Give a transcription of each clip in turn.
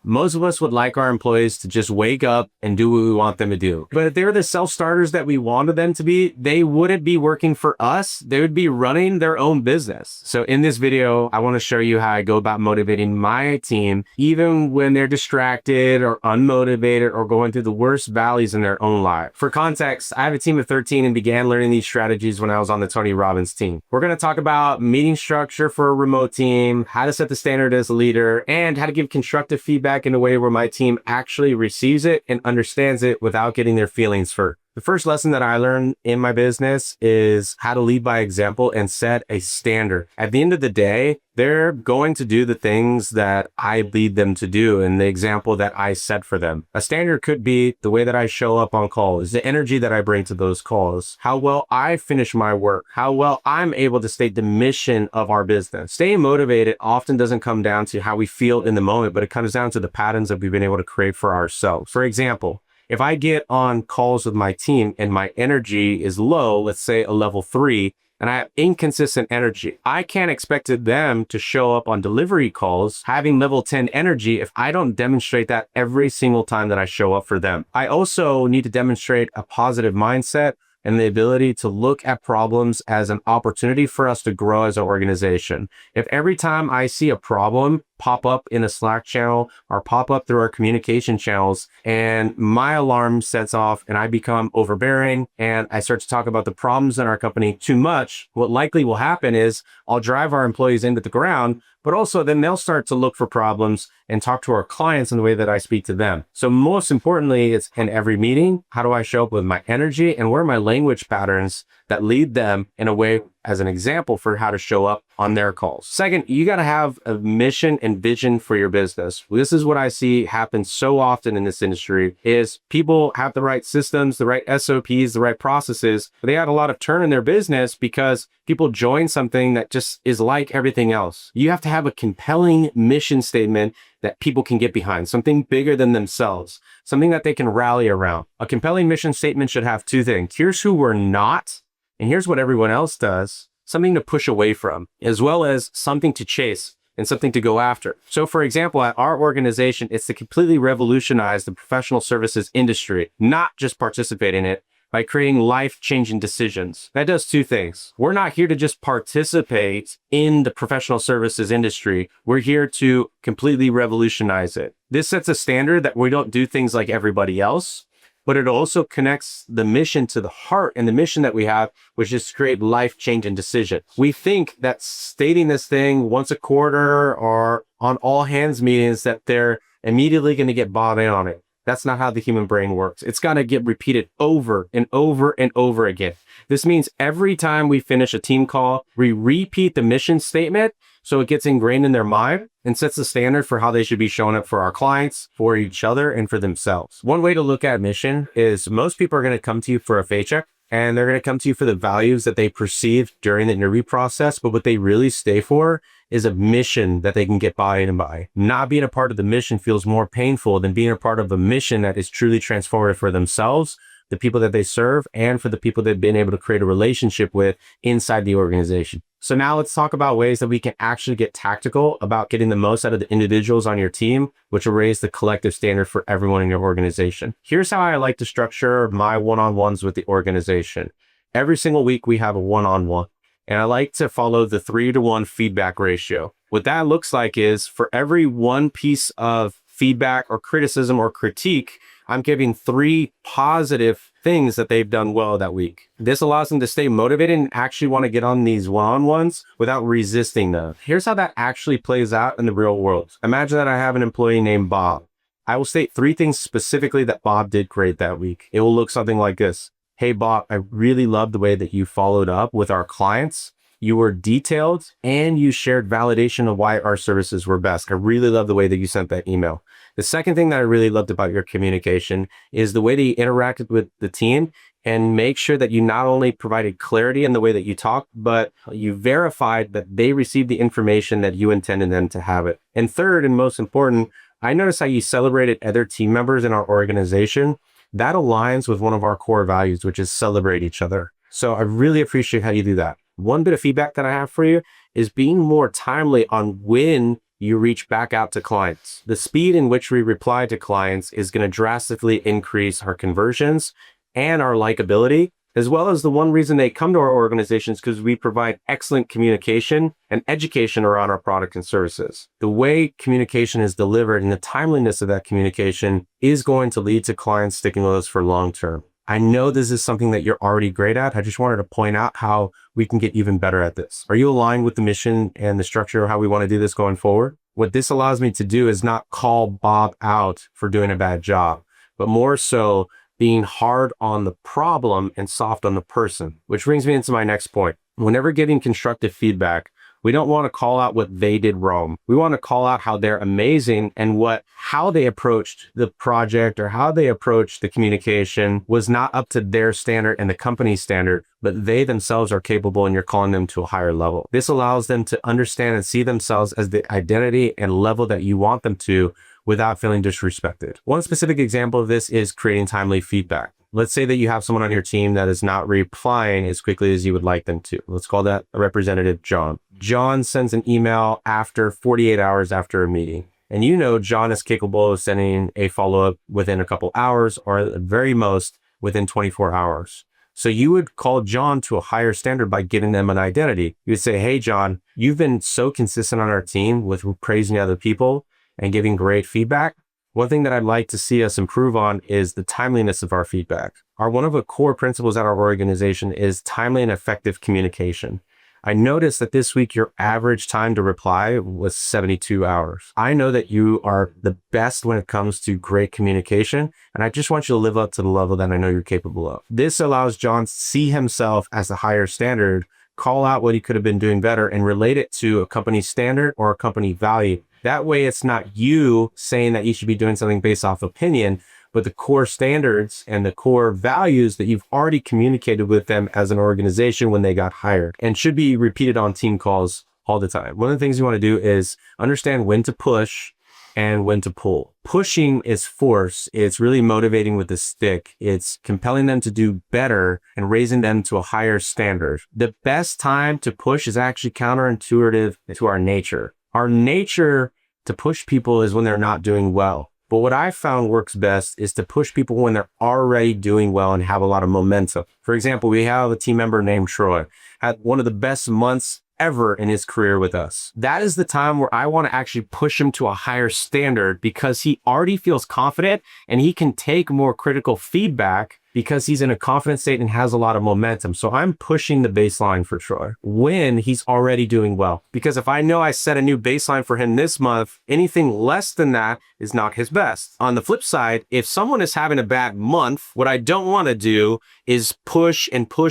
Most of us would like our employees to just wake up and do what we want them to do. But if they're the self-starters that we wanted them to be, they wouldn't be working for us. They would be running their own business. So in this video, I want to show you how I go about motivating my team, even when they're distracted or unmotivated or going through the worst valleys in their own life. For context, I have a team of 13 and began learning these strategies when I was on the Tony Robbins team. We're going to talk about meeting structure for a remote team, how to set the standard as a leader, and how to give constructive feedback in a way where my team actually receives it and understands it without getting their feelings hurt. The first lesson that I learned in my business is how to lead by example and set a standard. At the end of the day, they're going to do the things that I lead them to do and the example that I set for them. A standard could be the way that I show up on calls, the energy that I bring to those calls, how well I finish my work, how well I'm able to state the mission of our business. Staying motivated often doesn't come down to how we feel in the moment, but it comes down to the patterns that we've been able to create for ourselves. For example, if I get on calls with my team and my energy is low, let's say a level 3, and I have inconsistent energy, I can't expect them to show up on delivery calls having level 10 energy if I don't demonstrate that every single time that I show up for them. I also need to demonstrate a positive mindset and the ability to look at problems as an opportunity for us to grow as an organization. If every time I see a problem pop up in a Slack channel or pop up through our communication channels and my alarm sets off and I become overbearing and I start to talk about the problems in our company too much, what likely will happen is I'll drive our employees into the ground, but also then they'll start to look for problems and talk to our clients in the way that I speak to them. So most importantly, it's in every meeting, how do I show up with my energy and what are my language patterns that lead them in a way as an example for how to show up on their calls. Second, you got to have a mission and vision for your business. This is what I see happen so often in this industry is people have the right systems, the right SOPs, the right processes, but they had a lot of turn in their business because people join something that just is like everything else. You have to have a compelling mission statement that people can get behind, something bigger than themselves, something that they can rally around. A compelling mission statement should have two things. Here's who we're not, and here's what everyone else does, something to push away from, as well as something to chase and something to go after. So for example, at our organization, it's to completely revolutionize the professional services industry, not just participate in it, by creating life-changing decisions. That does two things. We're not here to just participate in the professional services industry. We're here to completely revolutionize it. This sets a standard that we don't do things like everybody else, but it also connects the mission to the heart and the mission that we have, which is to create life-changing decisions. We think that stating this thing once a quarter or on all hands meetings that they're immediately going to get bought in on it. That's not how the human brain works. It's got to get repeated over and over and over again. This means every time we finish a team call, we repeat the mission statement so it gets ingrained in their mind and sets the standard for how they should be showing up for our clients, for each other, and for themselves. One way to look at mission is most people are going to come to you for a paycheck and they're going to come to you for the values that they perceived during the interview process. But what they really stay for is a mission that they can get buy-in by. Not being a part of the mission feels more painful than being a part of a mission that is truly transformative for themselves, the people that they serve, and for the people they've been able to create a relationship with inside the organization. So now let's talk about ways that we can actually get tactical about getting the most out of the individuals on your team, which will raise the collective standard for everyone in your organization. Here's how I like to structure my one-on-ones with the organization. Every single week we have a one-on-one, and I like to follow the 3-to-1 feedback ratio. What that looks like is for every one piece of feedback or criticism or critique, I'm giving 3 positive things that they've done well that week. This allows them to stay motivated and actually want to get on these one-on-ones without resisting them. Here's how that actually plays out in the real world. Imagine that I have an employee named Bob. I will state 3 things specifically that Bob did great that week. It will look something like this. Hey, Bob, I really love the way that you followed up with our clients. You were detailed and you shared validation of why our services were best. I really love the way that you sent that email. The second thing that I really loved about your communication is the way that you interacted with the team and make sure that you not only provided clarity in the way that you talk, but you verified that they received the information that you intended them to have it. And third, and most important, I noticed how you celebrated other team members in our organization. That aligns with one of our core values, which is celebrate each other. So I really appreciate how you do that. One bit of feedback that I have for you is being more timely on when you reach back out to clients. The speed in which we reply to clients is going to drastically increase our conversions and our likability, as well as the one reason they come to our organizations because we provide excellent communication and education around our product and services. The way communication is delivered and the timeliness of that communication is going to lead to clients sticking with us for long term. I know this is something that you're already great at. I just wanted to point out how we can get even better at this. Are you aligned with the mission and the structure of how we want to do this going forward? What this allows me to do is not call Bob out for doing a bad job, but more so being hard on the problem and soft on the person, which brings me into my next point. Whenever getting constructive feedback, we don't want to call out what they did wrong. We want to call out how they're amazing and how they approached the project or how they approached the communication was not up to their standard and the company's standard, but they themselves are capable and you're calling them to a higher level. This allows them to understand and see themselves as the identity and level that you want them to without feeling disrespected. One specific example of this is creating timely feedback. Let's say that you have someone on your team that is not replying as quickly as you would like them to. Let's call that a representative, John. John sends an email after 48 hours after a meeting. And you know John is capable of sending a follow-up within a couple hours or at the very most within 24 hours. So you would call John to a higher standard by giving them an identity. You would say, hey, John, you've been so consistent on our team with praising other people and giving great feedback. One thing that I'd like to see us improve on is the timeliness of our feedback. One of the core principles at our organization is timely and effective communication. I noticed that this week, your average time to reply was 72 hours. I know that you are the best when it comes to great communication, and I just want you to live up to the level that I know you're capable of. This allows John to see himself as a higher standard, call out what he could have been doing better, and relate it to a company standard or a company value. That way, it's not you saying that you should be doing something based off opinion, but the core standards and the core values that you've already communicated with them as an organization when they got hired and should be repeated on team calls all the time. One of the things you want to do is understand when to push and when to pull. Pushing is force. It's really motivating with the stick. It's compelling them to do better and raising them to a higher standard. The best time to push is actually counterintuitive to our nature. Our nature to push people is when they're not doing well. But what I found works best is to push people when they're already doing well and have a lot of momentum. For example, we have a team member named Troy, had one of the best months ever in his career with us. That is the time where I want to actually push him to a higher standard because he already feels confident and he can take more critical feedback because he's in a confident state and has a lot of momentum. So I'm pushing the baseline for Troy when he's already doing well. Because if I know I set a new baseline for him this month, anything less than that is not his best. On the flip side, if someone is having a bad month, what I don't want to do is push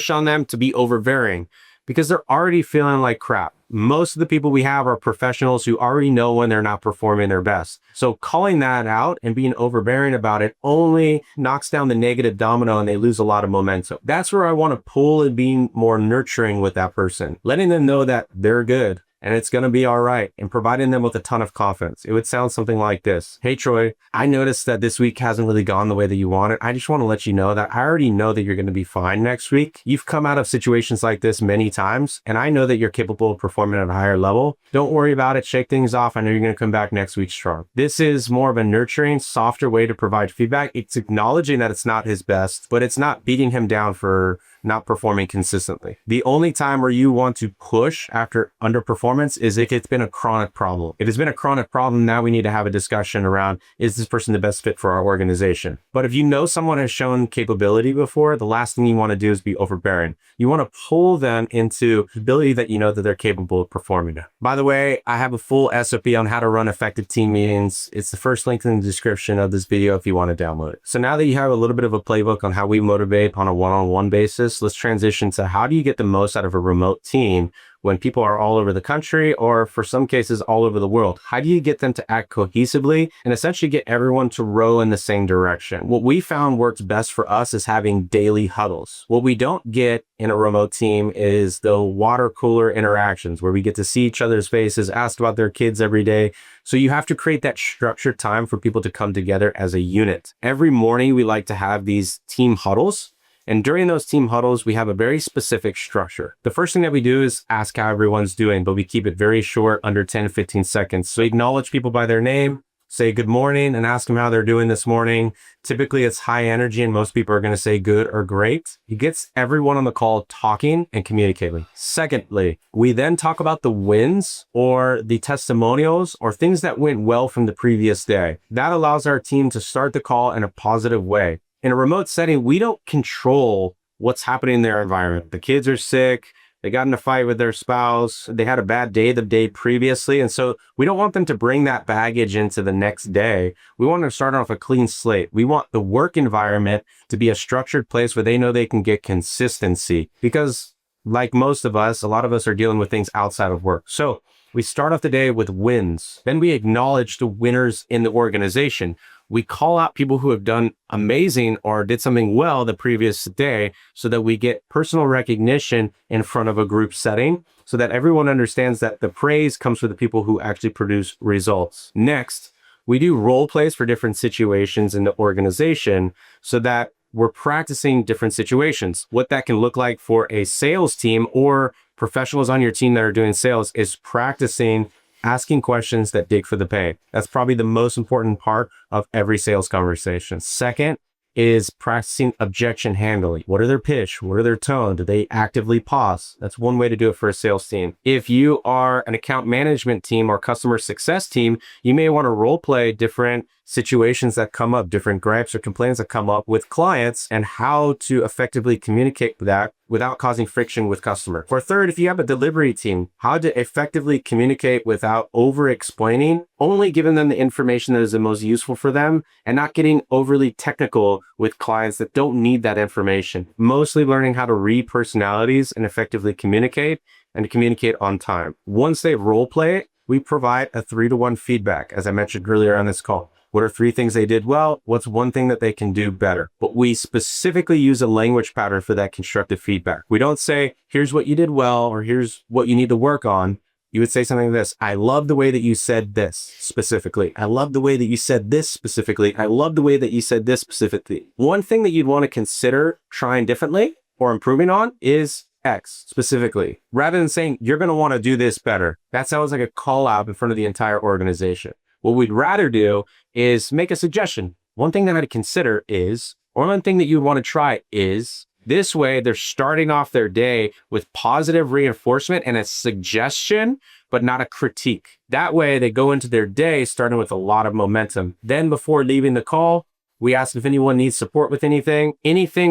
on them to be overbearing, because they're already feeling like crap. Most of the people we have are professionals who already know when they're not performing their best. So calling that out and being overbearing about it only knocks down the negative domino and they lose a lot of momentum. That's where I want to pull and being more nurturing with that person, letting them know that they're good and it's going to be all right, and providing them with a ton of confidence. It would sound something like this. Hey, Troy, I noticed that this week hasn't really gone the way that you wanted. I just want to let you know that I already know that you're going to be fine next week. You've come out of situations like this many times, and I know that you're capable of performing at a higher level. Don't worry about it. Shake things off. I know you're going to come back next week strong. This is more of a nurturing, softer way to provide feedback. It's acknowledging that it's not his best, but it's not beating him down for not performing consistently. The only time where you want to push after underperformance is if it's been a chronic problem. If it's been a chronic problem, now we need to have a discussion around, is this person the best fit for our organization? But if you know someone has shown capability before, the last thing you want to do is be overbearing. You want to pull them into the ability that you know that they're capable of performing. By the way, I have a full SOP on how to run effective team meetings. It's the first link in the description of this video if you want to download it. So now that you have a little bit of a playbook on how we motivate on a one-on-one basis, let's transition to how do you get the most out of a remote team when people are all over the country, or for some cases, all over the world? How do you get them to act cohesively and essentially get everyone to row in the same direction? What we found works best for us is having daily huddles. What we don't get in a remote team is the water cooler interactions where we get to see each other's faces, ask about their kids every day. So you have to create that structured time for people to come together as a unit. Every morning, we like to have these team huddles. And during those team huddles, we have a very specific structure. The first thing that we do is ask how everyone's doing, but we keep it very short, under 10, 15 seconds. So acknowledge people by their name, say good morning, and ask them how they're doing this morning. Typically, it's high energy, and most people are going to say good or great. It gets everyone on the call talking and communicating. Secondly, we then talk about the wins or the testimonials or things that went well from the previous day. That allows our team to start the call in a positive way. In a remote setting, we don't control what's happening in their environment. The kids are sick. They got in a fight with their spouse. They had a bad day the day previously. And so we don't want them to bring that baggage into the next day. We want them to start off a clean slate. We want the work environment to be a structured place where they know they can get consistency. Because like most of us, a lot of us are dealing with things outside of work. So we start off the day with wins. Then we acknowledge the winners in the organization. We call out people who have done amazing or did something well the previous day so that we get personal recognition in front of a group setting so that everyone understands that the praise comes from the people who actually produce results. Next, we do role plays for different situations in the organization so that we're practicing different situations. What that can look like for a sales team or professionals on your team that are doing sales is practicing asking questions that dig for the pay. That's probably the most important part of every sales conversation. Second is practicing objection handling. What are their pitch? What are their tone? Do they actively pause? That's one way to do it for a sales team. If you are an account management team or customer success team, you may want to role play different situations that come up, different gripes or complaints that come up with clients and how to effectively communicate that without causing friction with customer. For third, if you have a delivery team, how to effectively communicate without over explaining, only giving them the information that is the most useful for them and not getting overly technical with clients that don't need that information. Mostly learning how to read personalities and effectively communicate and to communicate on time. Once they role play it, we provide a 3-to-1 feedback, as I mentioned earlier on this call. What are 3 things they did well? What's one thing that they can do better? But we specifically use a language pattern for that constructive feedback. We don't say, here's what you did well, or here's what you need to work on. You would say something like this: I love the way that you said this specifically. I love the way that you said this specifically. I love the way that you said this specifically. One thing that you'd want to consider trying differently or improving on is X specifically, rather than saying, you're going to want to do this better. That sounds like a call out in front of the entire organization. What we'd rather do is make a suggestion. One thing that I'd consider is, or one thing that you want to try is, this way they're starting off their day with positive reinforcement and a suggestion, but not a critique. That way they go into their day starting with a lot of momentum. Then before leaving the call, we ask if anyone needs support with anything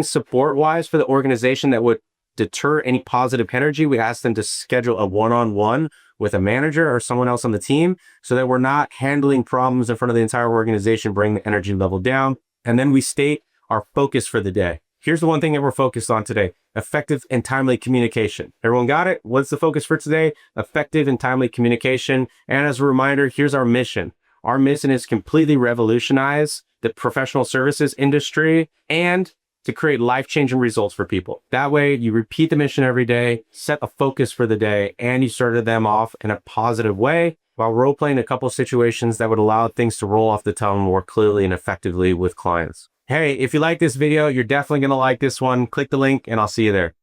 support-wise for the organization that would deter any positive energy. We ask them to schedule a one-on-one with a manager or someone else on the team so that we're not handling problems in front of the entire organization, bring the energy level down. And then we state our focus for the day. Here's the one thing that we're focused on today: effective and timely communication. Everyone got it? What's the focus for today? Effective and timely communication. And as a reminder, here's our mission. Our mission is completely revolutionize the professional services industry and to create life-changing results for people. That way, you repeat the mission every day, set a focus for the day, and you started them off in a positive way while role-playing a couple situations that would allow things to roll off the tongue more clearly and effectively with clients. Hey, if you like this video, you're definitely going to like this one. Click the link and I'll see you there.